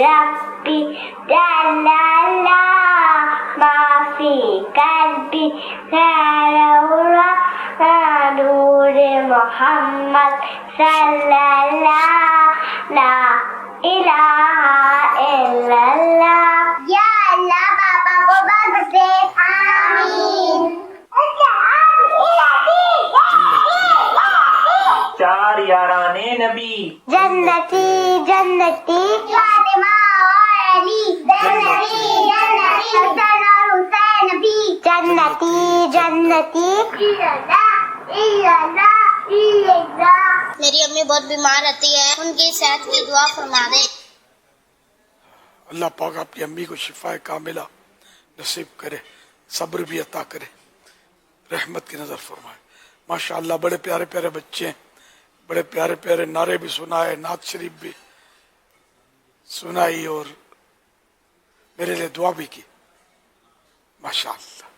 रब्बी जल्ला माफी कल्बी गैरुरा नूर मोहम्मद सल्लल्लाहु ला इलाहा इल्लल्लाह। या अल्लाह पापा को बख्श दे, आमीन। चार याराने नबी, जन्नती जन्नती फातिमा और अली, जन्नती जन्नती हसन और हुसैन नबी, जन्नती जन्नती इल्लल्लाह इल्लल्लाह इल्लल्लाह। मेरी अम्मी बहुत बीमार रहती है, उनकी सेहत की दुआ फरमा दे। अल्लाह पाक आपकी अम्मी को शिफा कामिला नसीब करे, सब्र भी अता करे, रहमत की नज़र फरमाए। माशाअल्लाह बड़े प्यारे प्यारे बच्चे हैं, बड़े प्यारे प्यारे नारे भी सुनाए, नात शरीफ भी सुनाई और मेरे लिए दुआ भी की। माशाअल्लाह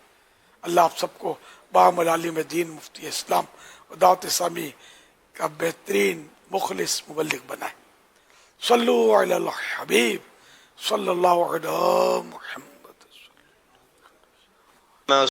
अल्लाह आप सबको बामल आलिम दीन मुफ्ती इस्लाम और दावत इस्लामी का बेहतरीन मुखलिस मुबल्लिग बनाए। सल्लु अला हबीब सल्लल्लाहु अलैहि वसल्लम।